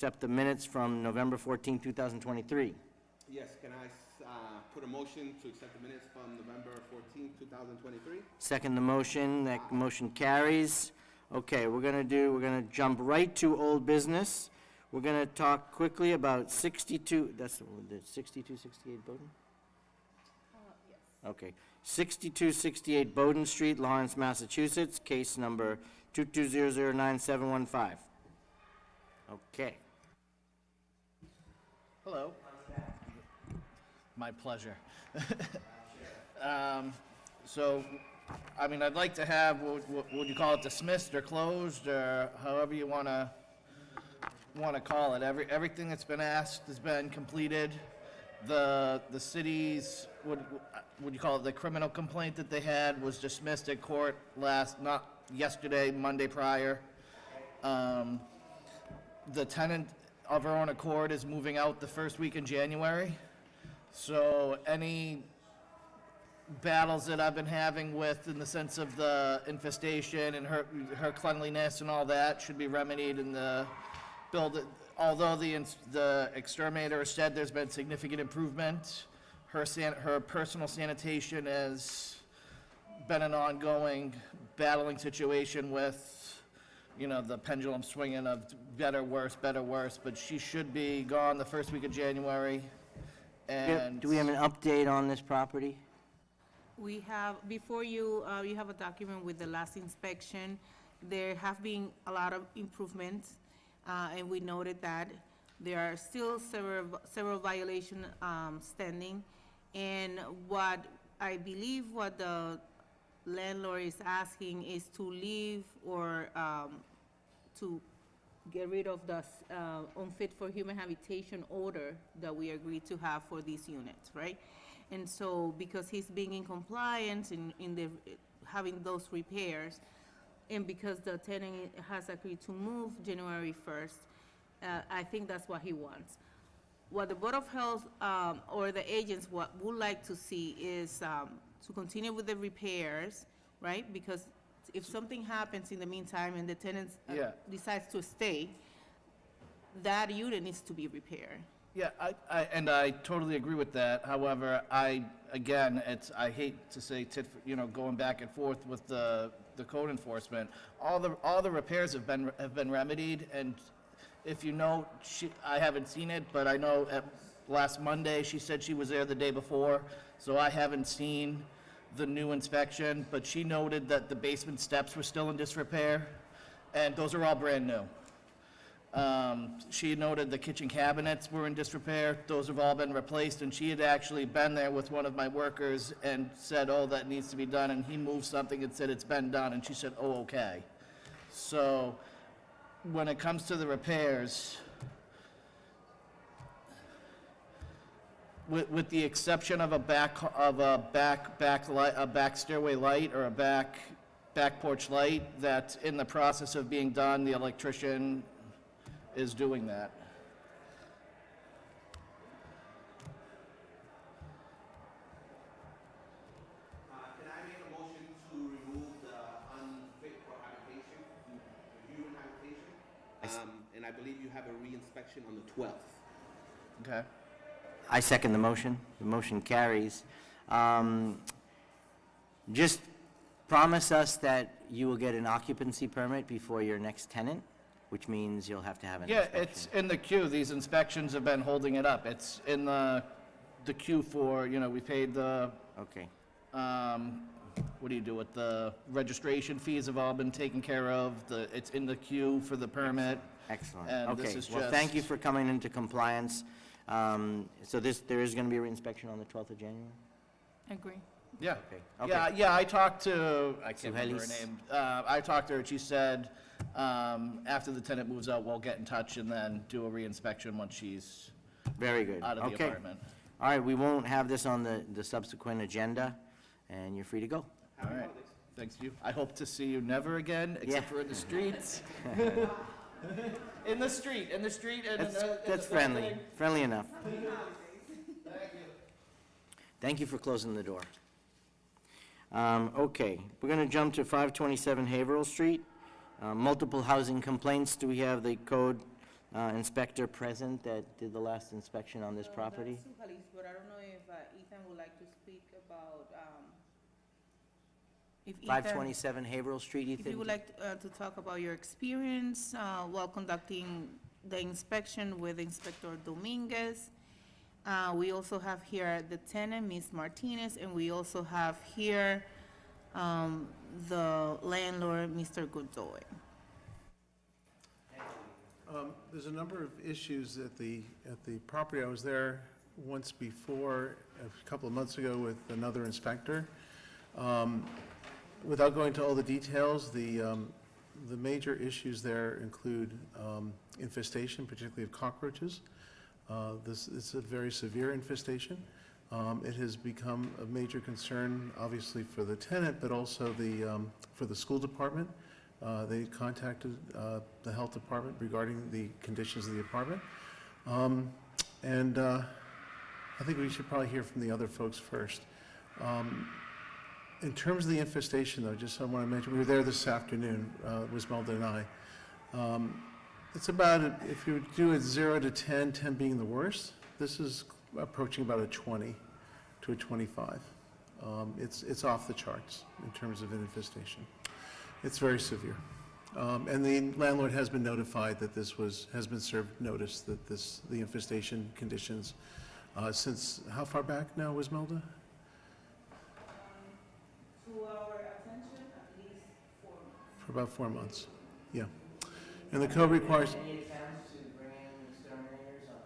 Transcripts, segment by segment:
accept the minutes from November 14, 2023. Yes, can I put a motion to accept the minutes from November 14th, 2023? Second the motion, that motion carries. Okay, we're gonna jump right to old business. We're gonna talk quickly about 62, that's the 6268 Bowden? Yes. Okay, 6268 Bowden Street, Lawrence, Massachusetts, case number 22009715. Okay. Hello. My pleasure. So, I mean, I'd like to have, would you call it dismissed or closed, or however you want to call it. Everything that's been asked has been completed. The city's, would you call it, the criminal complaint that they had was dismissed at court not yesterday, Monday prior. The tenant of her own accord is moving out the first week in January. So any battles that I've been having with, in the sense of the infestation and her cleanliness and all that, should be remedied in the build. Although the exterminator said there's been significant improvement, her personal sanitation has been an ongoing battling situation with, you know, the pendulum swinging of better, worse, but she should be gone the first week of January. And Do we have an update on this property? We have, before you, you have a document with the last inspection. There have been a lot of improvements, and we noted that there are still several violations standing. And what I believe what the landlord is asking is to leave or to get rid of the unfit for human habitation order that we agreed to have for these units, right? And so, because he's being in compliance in having those repairs, and because the tenant has agreed to move January 1st, I think that's what he wants. What the Board of Health or the agents would like to see is to continue with the repairs, right? Because if something happens in the meantime and the tenant decides to stay, that unit needs to be repaired. Yeah, I totally agree with that. However, I hate to say going back and forth with the code enforcement. All the repairs have been remedied, and if you know, I haven't seen it, but I know last Monday she said she was there the day before, so I haven't seen the new inspection, but she noted that the basement steps were still in disrepair, and those are all brand new. She noted the kitchen cabinets were in disrepair. Those have all been replaced, and she had actually been there with one of my workers and said, oh, that needs to be done, and he moved something and said it's been done, and she said, oh, okay. So when it comes to the repairs, with the exception of a back stairway light or a back porch light that's in the process of being done, the electrician is doing that. Can I make a motion to remove the unfit for habitation, the human habitation? And I believe you have a re-inspection on the 12th. Okay. I second the motion. The motion carries. Just promise us that you will get an occupancy permit before your next tenant, which means you'll have to have an inspection. It's in the queue. These inspections have been holding it up. It's in the queue for, we paid the, Okay. what do you do with the registration fees have all been taken care of. It's in the queue for the permit. Excellent. And Okay. this is Well, just- thank you for coming into compliance. So there is going to be a reinspection on the 12th of January? Agree. Yeah. Okay. Yeah, I talked to, I can't remember her Suhelis? name. I talked to her, and she said, after the tenant moves out, we'll get in touch and then do a reinspection once she's Very good. out of the Okay. apartment. All right, we won't have this on the subsequent agenda, and you're free to go. All right, thanks to you. I hope to see you never again, except for in the streets. In the street, and That's friendly, friendly enough. Thank you for closing the door. Okay, we're going to jump to 527 Haverhill Street. Multiple housing complaints. Do we have the code inspector present that did the last inspection on this property? That's Suhalis, but I don't know if Ethan would like to speak about, if Ethan, 527 Haverhill Street, if you would Ethan? like to talk about your experience while conducting the inspection with Inspector Dominguez. We also have here the tenant, Ms. Martinez, and we also have here the landlord, Mr. Godoy. There's a number of issues at the property. I was there once before, a couple of months ago, with another inspector. Without going into all the details, the major issues there include infestation, particularly of cockroaches. This is a very severe infestation. It has become a major concern, obviously, for the tenant, but also for the school department. They contacted the health department regarding the conditions of the apartment. And I think we should probably hear from the other folks first. In terms of the infestation, though, just so I want to mention, we were there this afternoon, Wismelda and I. It's about, if you do it 0 to 10, 10 being the worst, this is approaching about a 20 to a 25. It's off the charts in terms of an infestation. It's very severe. And the landlord has been notified that has been served notice that the infestation conditions, since, how far back now, Wismelda? To our attention, at least 4 months. For about 4 months, yeah. And the code requires, Any attempts to bring in exterminators on?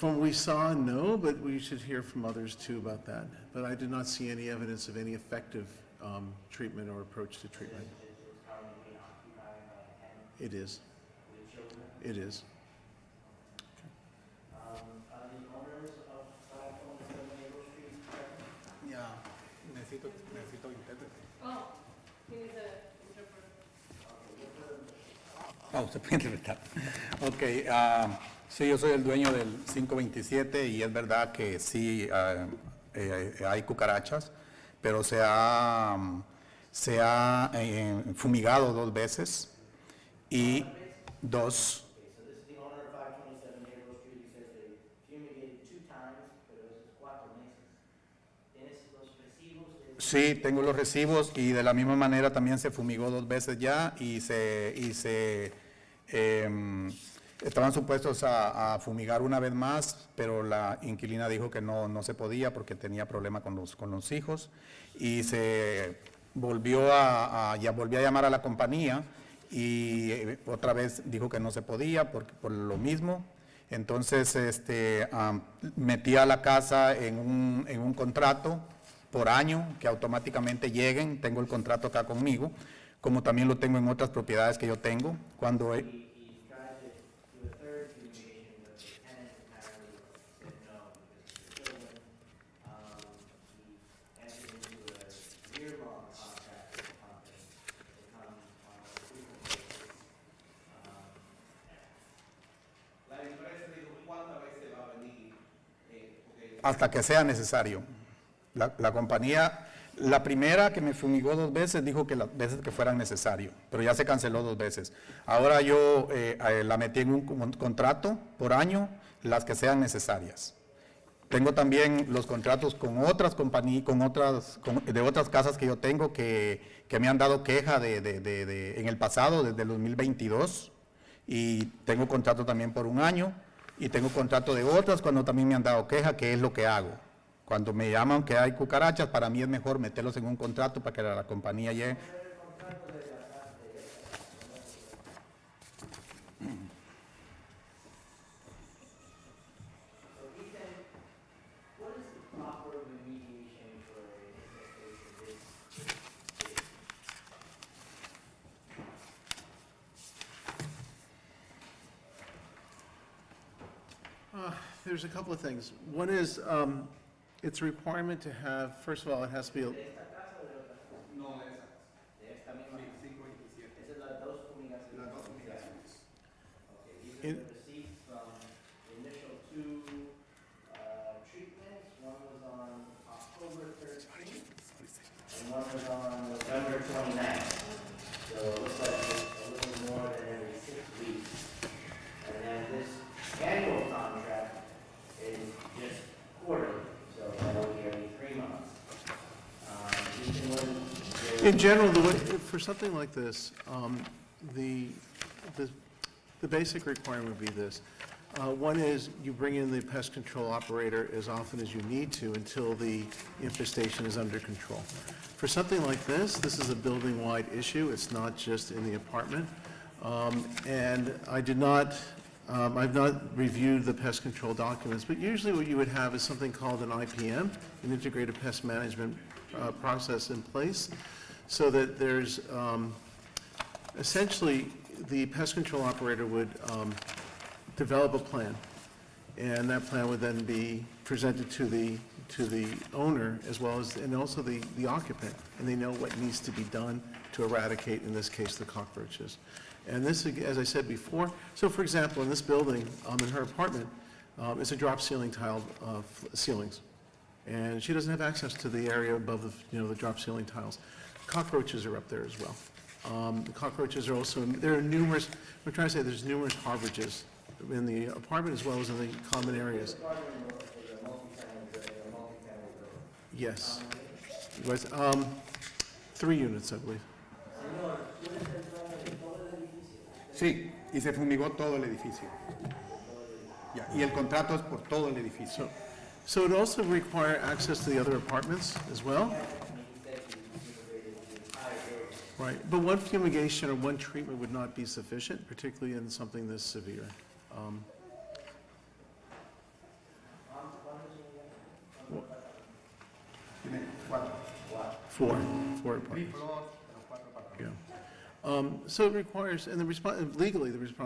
from what we saw, no, but we should hear from others too about that. But I did not see any evidence of any effective treatment or approach to treatment. It's currently being occupied by a tenant It is, with children. it is. Are the owners of 527 Haverhill Street present? Ya, necesito intérprete. Oh, he is a interpreter. Ah, usted puede interpretar. Ok, sí, yo soy el dueño del 527 y es verdad que sí hay cucarachas, pero se ha fumigado 2 veces y 2. So this is the owner of 527 Haverhill Street, he says they fumigated 2 times, pero eso es 4 meses. ¿Tienes los recibos de...? Sí, tengo los recibos y de la misma manera también se fumigó 2 veces ya y estaban supuestos a fumigar una vez más, pero la inquilina dijo que no se podía porque tenía problema con los hijos y se volvió volvió a llamar a la compañía y otra vez dijo que no se podía por lo mismo. Entonces metí a la casa en un contrato por año que automáticamente lleguen. Tengo el contrato acá conmigo, como también lo tengo en otras propiedades que yo tengo. Cuando He tried to do a third fumigation, but the tenant apparently said no because of the children. He entered into a year-long contract with the company to come on a frequent basis. La empresa dijo, ¿cuántas veces va a venir? Porque hasta que sea necesario. La compañía, la primera que me fumigó 2 veces, dijo que las veces que fueran necesario, pero ya se canceló 2 veces. Ahora yo la metí en un contrato por año, las que sean necesarias. Tengo también los contratos con otras compañías, de otras casas que yo tengo que me han dado queja en el pasado, desde el 2022, y tengo contrato también por 1 año, y tengo contrato de otras cuando también me han dado queja, que es lo que hago. Cuando me llaman que hay cucarachas, para mí es mejor meterlos en un contrato para que la compañía llegue. What is the proper remediation for infestation? There's a couple of things. One is, it's a requirement to have, first of all, it has to be, no, esa. De esta misma. Sí, 527. Esa es las 2 fumigaciones. Las 2 fumigaciones. Okay, these are In- the receipts from the initial 2 treatments. One was on October 13th, and one was on November 29th. So it looks like it's a little more than every 6 weeks. in general, the way, for something like this, the, the basic requirement would be this. One is you bring in the pest control operator as often as you need to until the infestation is under control. For something like this is a building-wide issue. It's not just in the apartment. And I did not, I've not reviewed the pest control documents, but usually what you would have is something called an IPM, an integrated pest management process in place, so that there's, essentially, the pest control operator would develop a plan, and that plan would then be presented to the owner as well as, and also the occupant, and they know what needs to be done to eradicate, in this case, the cockroaches. And this, as I said before, so for example, in this building, in her apartment, it's a drop ceiling tiled ceilings. And she doesn't have access to the area above the, the drop ceiling tiles. Cockroaches are up there as well. The cockroaches are also, there are numerous, we're trying to say there's numerous harborages in the apartment as well as in the common areas. Yes. It was, 3 units, I believe. Sí, y se fumigó todo el edificio. Ya, y el contrato es por todo el edificio. So it also require access to the other apartments as well? Right, but one fumigation or one treatment would not be sufficient, particularly in something this severe. Tiene 4. Four apartments. Yeah. So it requires, and legally, the responsibility